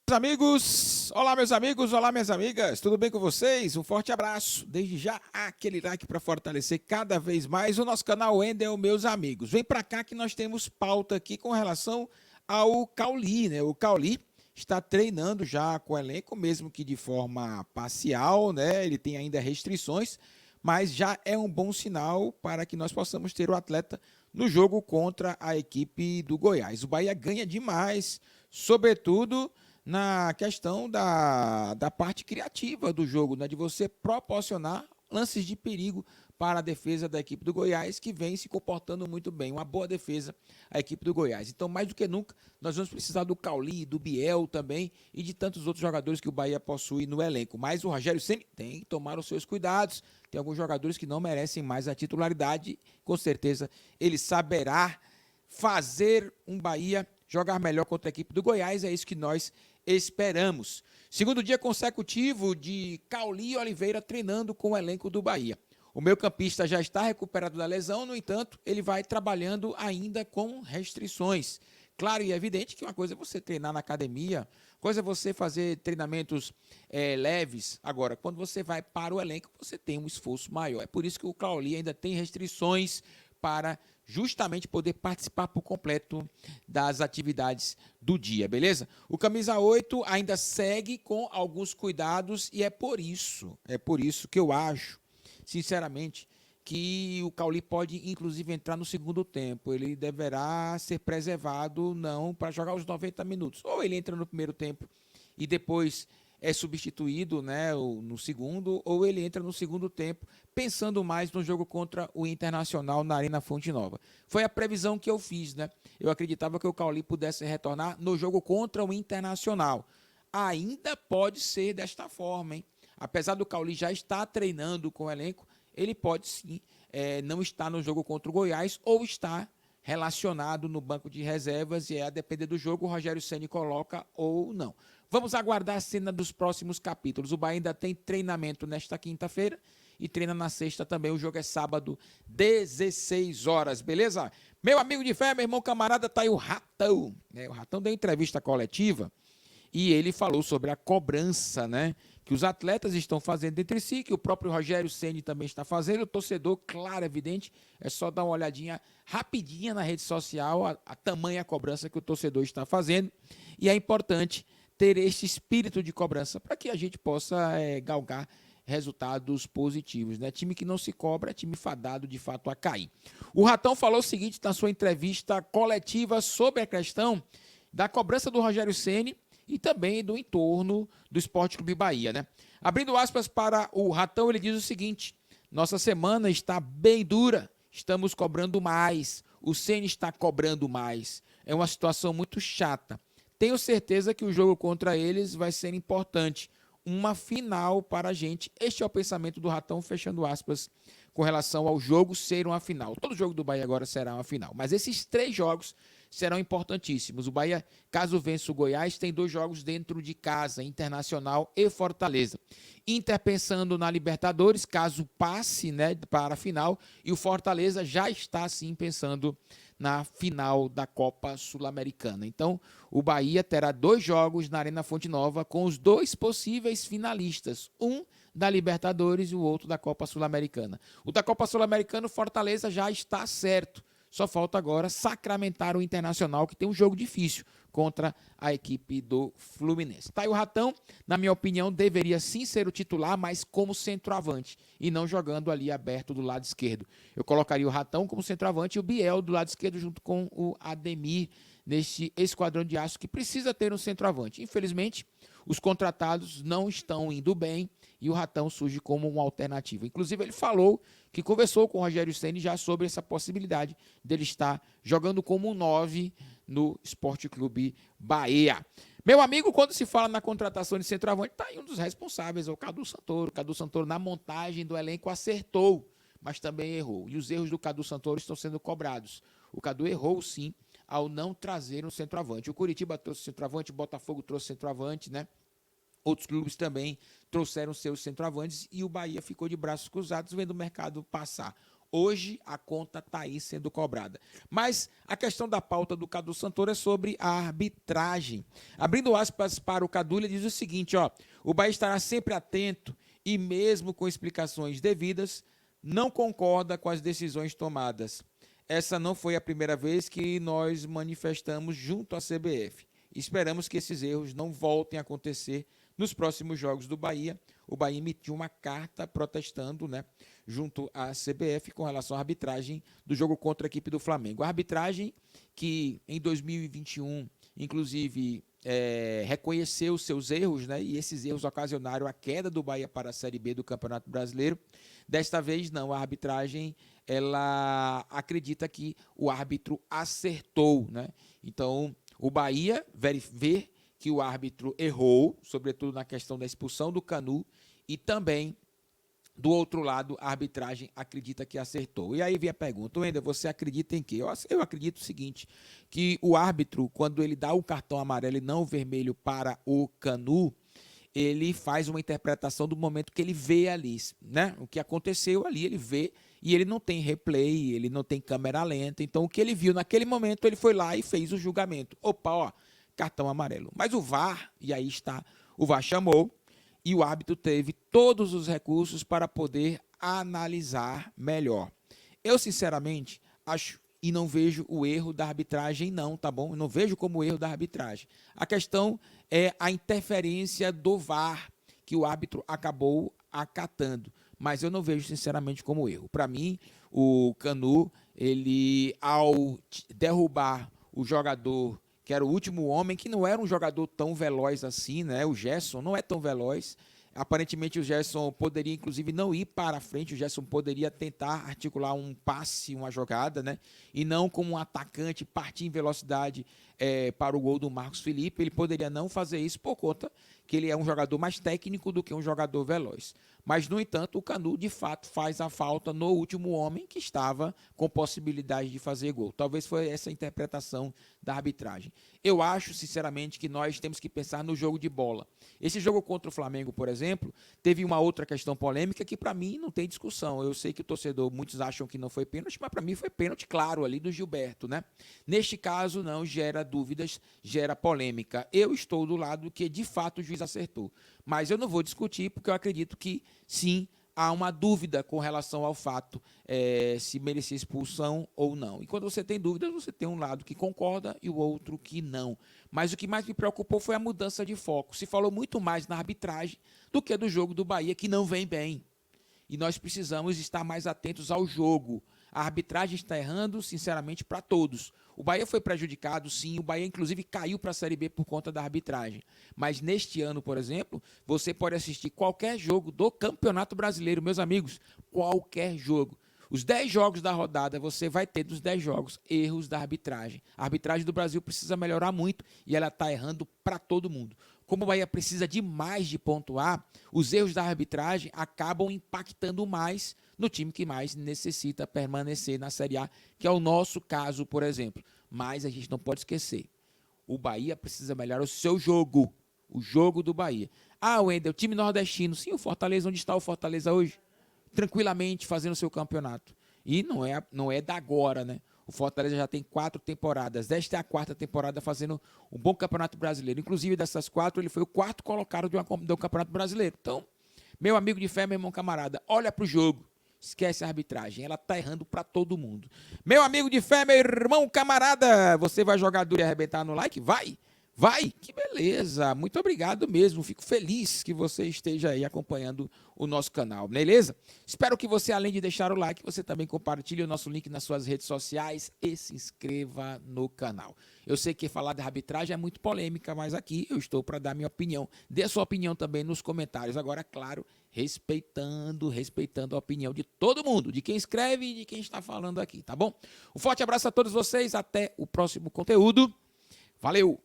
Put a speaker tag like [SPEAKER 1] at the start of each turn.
[SPEAKER 1] Meus amigos, olá minhas amigas, tudo bem com vocês? Um forte abraço, desde já aquele like para fortalecer cada vez mais o nosso canal Wendel, meus amigos. Vem para cá que nós temos pauta aqui com relação ao Cauli, né? O Cauli está treinando já com o elenco, mesmo que de forma parcial, né? Ele tem ainda restrições, mas já é um bom sinal para que nós possamos ter o atleta no jogo contra a equipe do Goiás. O Bahia ganha demais, sobretudo na questão da parte criativa do jogo, né? De você proporcionar lances de perigo para a defesa da equipe do Goiás, que vem se comportando muito bem. Uma boa defesa a equipe do Goiás. Então, mais do que nunca, nós vamos precisar do Cauli, do Biel também e de tantos outros jogadores que o Bahia possui no elenco. Mas o Rogério sempre tem que tomar os seus cuidados. Tem alguns jogadores que não merecem mais a titularidade. Com certeza, ele saberá fazer um Bahia jogar melhor contra a equipe do Goiás. É isso que nós esperamos. Segundo dia consecutivo de Cauli Oliveira treinando com o elenco do Bahia. O meio-campista já está recuperado da lesão, no entanto, ele vai trabalhando ainda com restrições. Claro e evidente que uma coisa é você treinar na academia, coisa é você fazer treinamentos leves. Agora, quando você vai para o elenco, você tem um esforço maior. É por isso que o Cauli ainda tem restrições para justamente poder participar por completo das atividades do dia, beleza? O camisa 8 ainda segue com alguns cuidados e é por isso que eu acho, sinceramente, que o Cauli pode inclusive entrar no segundo tempo. Ele deverá ser preservado não para jogar os 90 minutos. Ou ele entra no primeiro tempo e depois é substituído, né, no segundo, ou ele entra no segundo tempo, pensando mais no jogo contra o Internacional na Arena Fonte Nova. Foi a previsão que eu fiz, né? Eu acreditava que o Cauli pudesse retornar no jogo contra o Internacional. Ainda pode ser desta forma, hein? Apesar do Cauli já estar treinando com o elenco, ele pode sim não estar no jogo contra o Goiás ou estar relacionado no banco de reservas e a depender do jogo o Rogério Ceni coloca ou não. Vamos aguardar a cena dos próximos capítulos. O Bahia ainda tem treinamento nesta quinta-feira e treina na sexta também. O jogo é sábado, 16 horas, beleza? Meu amigo de fé, meu irmão camarada, tá aí o Ratão. O Ratão deu entrevista coletiva e ele falou sobre a cobrança, né, que os atletas estão fazendo entre si, que o próprio Rogério Ceni também está fazendo. O torcedor, claro, evidente, é só dar uma olhadinha rapidinha na rede social, a tamanha cobrança que o torcedor está fazendo. E é importante ter esse espírito de cobrança para que a gente possa galgar resultados positivos, né? Time que não se cobra é time fadado de fato a cair. O Ratão falou o seguinte na sua entrevista coletiva sobre a questão da cobrança do Rogério Ceni e também do entorno do Sport Clube Bahia, né? Abrindo aspas para o Ratão, ele diz o seguinte: nossa semana está bem dura, estamos cobrando mais, o Ceni está cobrando mais, é uma situação muito chata. Tenho certeza que o jogo contra eles vai ser importante, uma final para a gente. Este é o pensamento do Ratão, fechando aspas, com relação ao jogo ser uma final. Todo jogo do Bahia agora será uma final, mas esses 3 jogos serão importantíssimos. O Bahia, caso vença o Goiás, tem 2 jogos dentro de casa, Internacional e Fortaleza. Inter pensando na Libertadores, caso passe, né, para a final, e o Fortaleza já está sim pensando na final da Copa Sul-Americana. Então, o Bahia terá 2 jogos na Arena Fonte Nova com os 2 possíveis finalistas, um da Libertadores e o outro da Copa Sul-Americana. O da Copa Sul-Americana, o Fortaleza já está certo. Só falta agora sacramentar o Internacional, que tem um jogo difícil contra a equipe do Fluminense. Tá aí o Ratão, na minha opinião, deveria sim ser o titular, mas como centroavante, e não jogando ali aberto do lado esquerdo. Eu colocaria o Ratão como centroavante e o Biel do lado esquerdo junto com o Ademir, neste esquadrão de aço que precisa ter um centroavante. Infelizmente, os contratados não estão indo bem e o Ratão surge como uma alternativa. Inclusive, ele falou que conversou com o Rogério Ceni já sobre essa possibilidade dele estar jogando como um 9 no Sport Clube Bahia. Meu amigo, quando se fala na contratação de centroavante, está aí um dos responsáveis, é o Cadu Santoro. O Cadu Santoro, na montagem do elenco, acertou, mas também errou. E os erros do Cadu Santoro estão sendo cobrados. O Cadu errou, sim, ao não trazer um centroavante. O Curitiba trouxe centroavante, o Botafogo trouxe centroavante, né? Outros clubes também trouxeram seus centroavantes e o Bahia ficou de braços cruzados vendo o mercado passar. Hoje a conta está aí sendo cobrada. Mas a questão da pauta do Cadu Santoro é sobre a arbitragem. Abrindo aspas para o Cadu, ele diz o seguinte, ó, o Bahia estará sempre atento e mesmo com explicações devidas, não concorda com as decisões tomadas. Essa não foi a primeira vez que nós manifestamos junto à CBF. Esperamos que esses erros não voltem a acontecer nos próximos jogos do Bahia. O Bahia emitiu uma carta protestando, né, junto à CBF com relação à arbitragem do jogo contra a equipe do Flamengo. A arbitragem que em 2021, inclusive, reconheceu seus erros, né, e esses erros ocasionaram a queda do Bahia para a Série B do Campeonato Brasileiro. Desta vez, não, a arbitragem ela acredita que o árbitro acertou, né? Então, o Bahia vê que o árbitro errou, sobretudo na questão da expulsão do Canu, e também, do outro lado, a arbitragem acredita que acertou. E aí vem a pergunta, Wender, você acredita em quê? Eu acredito o seguinte, que o árbitro, quando ele dá o cartão amarelo e não o vermelho para o Canu, ele faz uma interpretação do momento que ele vê ali, né? O que aconteceu ali, ele vê, e ele não tem replay, ele não tem câmera lenta, então o que ele viu naquele momento, ele foi lá e fez o julgamento. Opa, ó, cartão amarelo. Mas o VAR, e aí está, o VAR chamou, e o árbitro teve todos os recursos para poder analisar melhor. Eu, sinceramente, acho e não vejo o erro da arbitragem não, tá bom? Eu não vejo como erro da arbitragem. A questão é a interferência do VAR, que o árbitro acabou acatando, mas eu não vejo, sinceramente, como erro. Para mim, o Canu, ele, ao derrubar o jogador, que era o último homem, que não era um jogador tão veloz assim, né? O Gerson não é tão veloz. Aparentemente o Gerson poderia, inclusive, não ir para a frente, o Gerson poderia tentar articular um passe, uma jogada, né? E não como um atacante partir em velocidade para o gol do Marcos Felipe. Ele poderia não fazer isso por conta que ele é um jogador mais técnico do que um jogador veloz. Mas, no entanto, o Canu, de fato, faz a falta no último homem que estava com possibilidade de fazer gol. Talvez foi essa a interpretação da arbitragem. Eu acho, sinceramente, que nós temos que pensar no jogo de bola. Esse jogo contra o Flamengo, por exemplo, teve uma outra questão polêmica que, para mim, não tem discussão. Eu sei que o torcedor, muitos acham que não foi pênalti, mas para mim foi pênalti, claro, ali do Gilberto, né? Neste caso, não gera dúvidas, gera polêmica. Eu estou do lado que, de fato, o juiz acertou. Mas eu não vou discutir, porque eu acredito que, sim, há uma dúvida com relação ao fato se merecia expulsão ou não. E quando você tem dúvidas, você tem um lado que concorda e o outro que não. Mas o que mais me preocupou foi a mudança de foco. Se falou muito mais na arbitragem do que do jogo do Bahia, que não vem bem. E nós precisamos estar mais atentos ao jogo. A arbitragem está errando, sinceramente, para todos. O Bahia foi prejudicado, sim. O Bahia, inclusive, caiu para a Série B por conta da arbitragem. Mas neste ano, por exemplo, você pode assistir qualquer jogo do Campeonato Brasileiro, meus amigos. Qualquer jogo. Os 10 jogos da rodada, você vai ter dos 10 jogos erros da arbitragem. A arbitragem do Brasil precisa melhorar muito e ela está errando para todo mundo. Como o Bahia precisa demais de pontuar, os erros da arbitragem acabam impactando mais no time que mais necessita permanecer na Série A, que é o nosso caso, por exemplo. Mas a gente não pode esquecer, o Bahia precisa melhorar o seu jogo, o jogo do Bahia. Ah, Wender, o time nordestino, sim, o Fortaleza, onde está o Fortaleza hoje? Tranquilamente fazendo o seu campeonato. E não é da agora, né? O Fortaleza já tem 4 temporadas. Esta é a 4ª temporada fazendo um bom campeonato brasileiro. Inclusive, dessas 4, ele foi o 4º colocado do campeonato brasileiro. Então, meu amigo de fé, meu irmão camarada, olha para o jogo. Esquece a arbitragem. Ela tá errando para todo mundo. Meu amigo de fé, meu irmão camarada, você vai jogar duro e arrebentar no like? Vai! Vai, que beleza, muito obrigado mesmo, fico feliz que você esteja aí acompanhando o nosso canal, beleza? Espero que você, além de deixar o like, você também compartilhe o nosso link nas suas redes sociais e se inscreva no canal. Eu sei que falar de arbitragem é muito polêmica, mas aqui eu estou para dar minha opinião. Dê a sua opinião também nos comentários, agora, claro, respeitando a opinião de todo mundo, de quem escreve e de quem está falando aqui, tá bom? Um forte abraço a todos vocês, até o próximo conteúdo, valeu!